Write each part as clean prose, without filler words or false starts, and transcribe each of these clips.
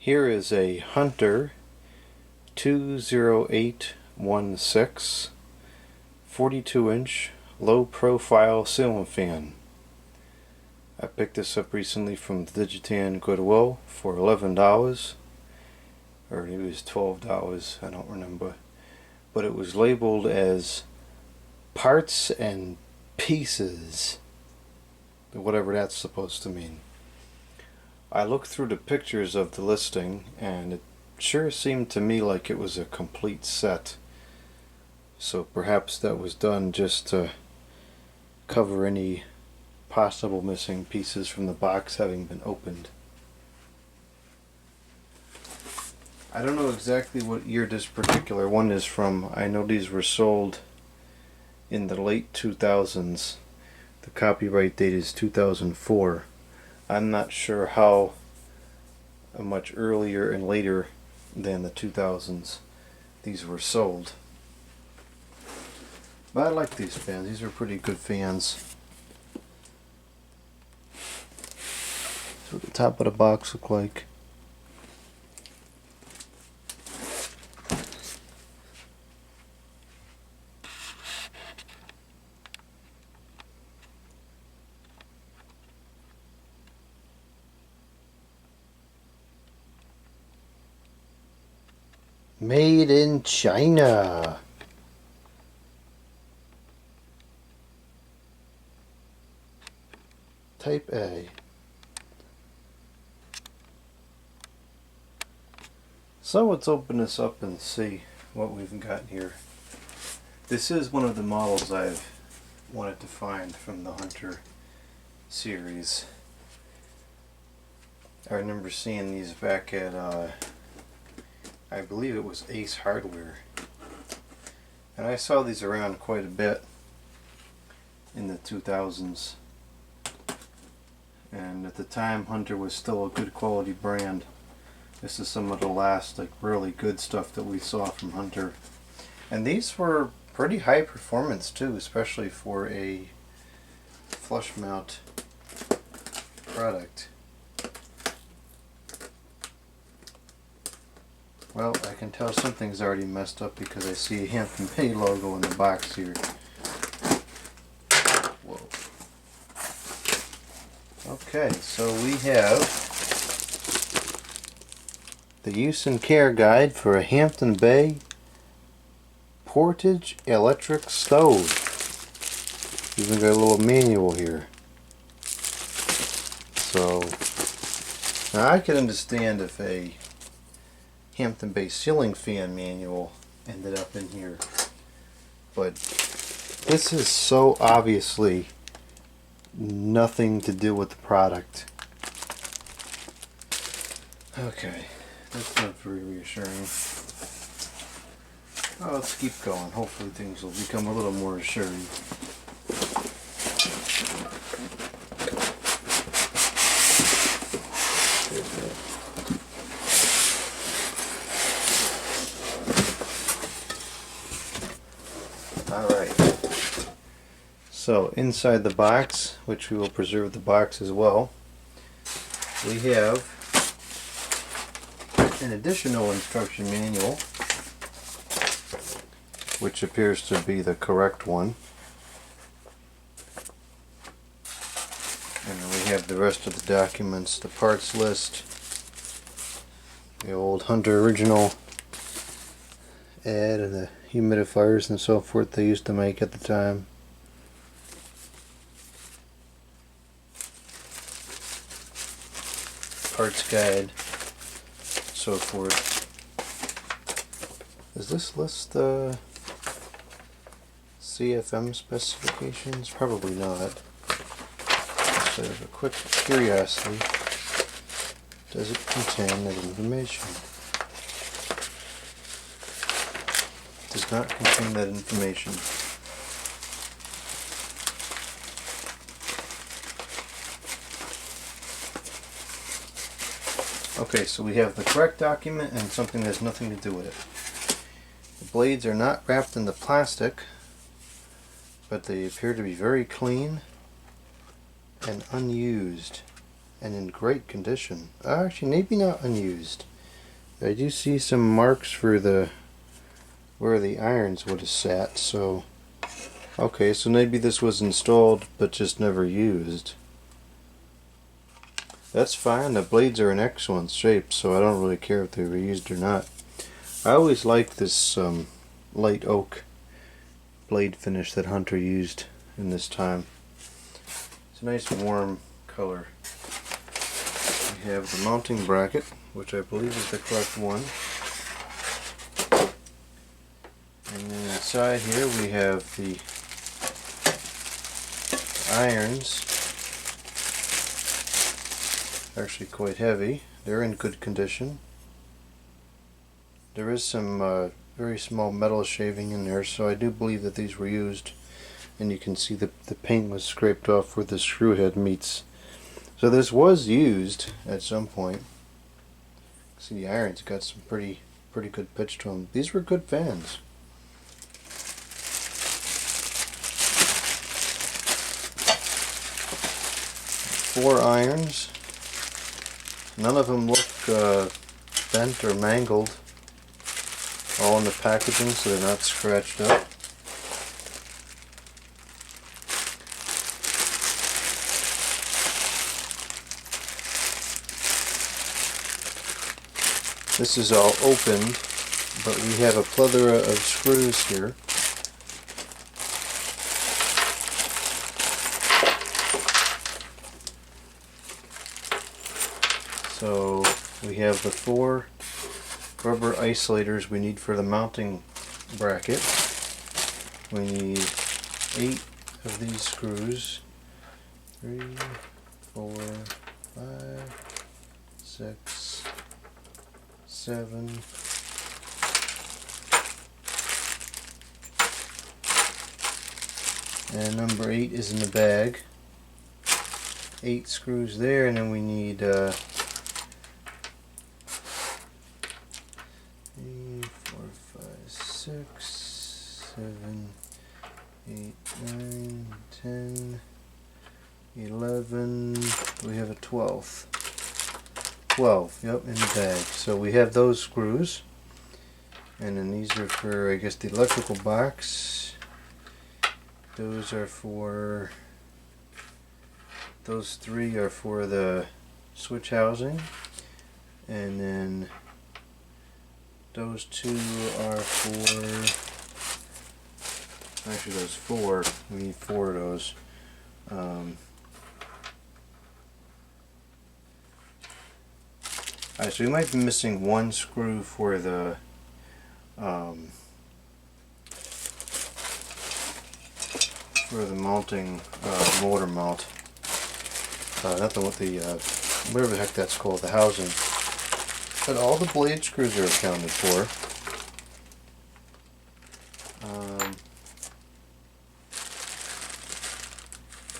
Here is a Hunter 20816 42-inch low profile ceiling fan. I picked this up recently from Digitan Goodwill for $11, or it was $12, I don't remember, but it was labeled as parts and pieces, whatever that's supposed to mean. I looked through the pictures of the listing and it sure seemed to me like it was a complete set, so perhaps that was done just to cover any possible missing pieces from the box having been opened. I don't know exactly what year this particular one is from. I know these were sold in the late 2000s. The copyright date is 2004. I'm not sure how much earlier and later than the 2000s these were sold. But I like these fans. These are pretty good fans. That's what the top of the box look like. Made in China. Type A. So let's open this up and see what we've got here. This is one of the models I've wanted to find from the Hunter series. I remember seeing these back at I believe it was Ace Hardware, and I saw these around quite a bit in the 2000s, and at the time Hunter was still a good quality brand. This is some of the last really good stuff that we saw from Hunter, and these were pretty high performance too, especially for a flush mount product. Well, I can tell something's already messed up because I see a Hampton Bay logo in the box here. Whoa. Okay, so we have the use and care guide for a Hampton Bay portage electric stove. Even got a little manual here. So, now I can understand if a Hampton Bay ceiling fan manual ended up in here, but this is so obviously nothing to do with the product. Okay, that's not very reassuring. Oh, let's keep going. Hopefully things will become a little more assuring. Alright, so inside the box, which we will preserve the box as well, we have an additional instruction manual, which appears to be the correct one. And then we have the rest of the documents, the parts list, the old Hunter original ad, and the humidifiers and so forth they used to make at the time. Parts guide, so forth. Does this list the CFM specifications? Probably not. So a quick curiosity, does it contain that information? Does not contain that information. Okay, so we have the correct document and something that has nothing to do with it. The blades are not wrapped in the plastic, but they appear to be very clean and unused and in great condition. Actually, maybe not unused. I do see some marks for the where the irons would have sat, so okay, so maybe this was installed but just never used. That's fine. The blades are in excellent shape, so I don't really care if they were used or not. I always liked this light oak blade finish that Hunter used in this time. It's a nice warm color. We have the mounting bracket, which I believe is the correct one. And then inside here we have the irons. Actually quite heavy. They're in good condition. There is some very small metal shaving in there, so I do believe that these were used. And you can see the paint was scraped off where the screw head meets. So this was used at some point. See, the irons got some pretty good pitch to them. These were good fans. Four irons. None of them look bent or mangled. All in the packaging, so they're not scratched up. This is all opened, but we have a plethora of screws here. So we have the 4 rubber isolators we need for the mounting bracket. We need 8 of these screws. 3, 4, 5, 6, 7. And number 8 is in the bag. 8 screws there, and then we need 3, 4, 5, 6, 7, 8, 9, 10, 11. We have a 12th. 12, yep, in the bag. So we have those screws. And then these are for, I guess, the electrical box. Those are for, those 3 are for the switch housing. And then those 2 are for, actually those 4, we need 4 of those. Alright, so we might be missing 1 screw for the mounting motor mount. Not the whatever the heck that's called, the housing. But all the blade screws are accounted for.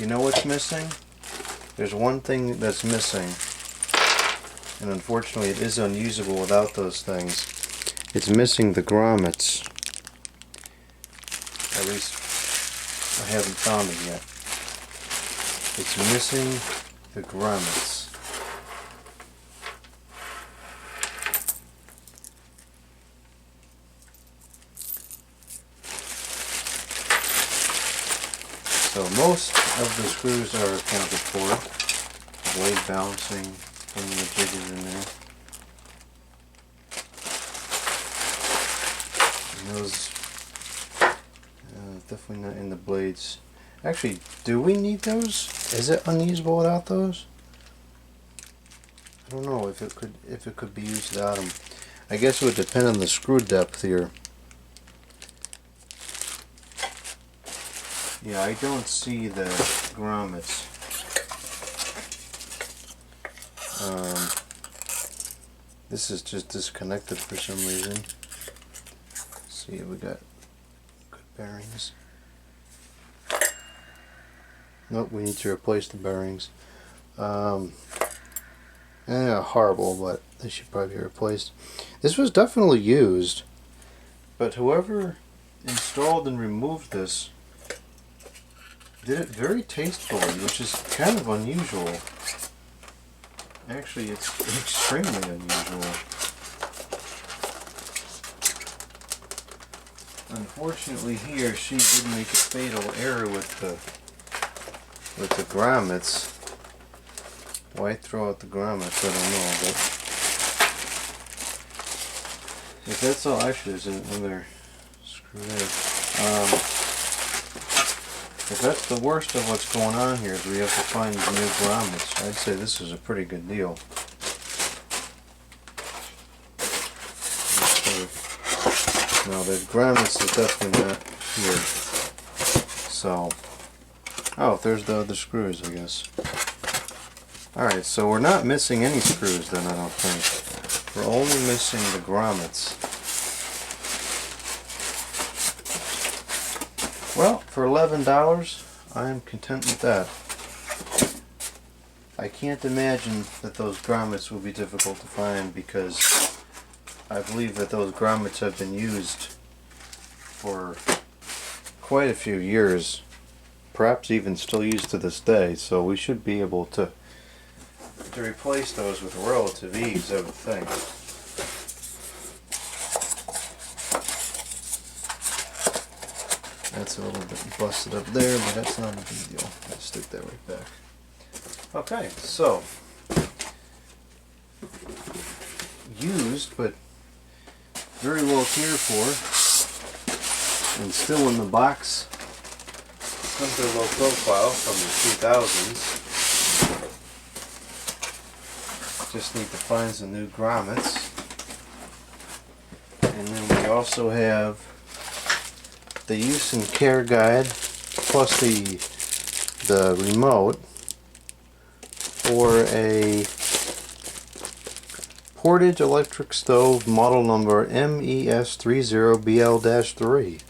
You know what's missing? There's one thing that's missing. And unfortunately it is unusable without those things. It's missing the grommets. At least I haven't found them yet. It's missing the grommets. So most of the screws are accounted for. Blade balancing. The jig is in there. And those definitely not in the blades. Actually, do we need those? Is it unusable without those? I don't know if it could be used without them. I guess it would depend on the screw depth here. Yeah, I don't see the grommets. This is just disconnected for some reason. Let's see if we got good bearings. Nope, we need to replace the bearings. Horrible, but they should probably be replaced. This was definitely used, but whoever installed and removed this did it very tastefully, which is kind of unusual. Actually, it's extremely unusual. Unfortunately here she did make a fatal error with the grommets. Why throw out the grommets? I don't know, but if that's all, actually there's another screw there. If that's the worst of what's going on here, is we have to find new grommets. I'd say this is a pretty good deal. No, the grommets is definitely not here. So, oh, there's the other screws, I guess. Alright, so we're not missing any screws then, I don't think. We're only missing the grommets. Well, for $11, I am content with that. I can't imagine that those grommets will be difficult to find, because I believe that those grommets have been used for quite a few years, perhaps even still used to this day, so we should be able to replace those with relative ease, I would think. That's a little bit busted up there, but that's not a big deal. I'll stick that right back. Okay, so used but very well cared for, and still in the box. Comes with a low profile from the 2000s. Just need to find some new grommets. And then we also have the use and care guide plus the remote for a Portage electric stove model number MES30BL-3.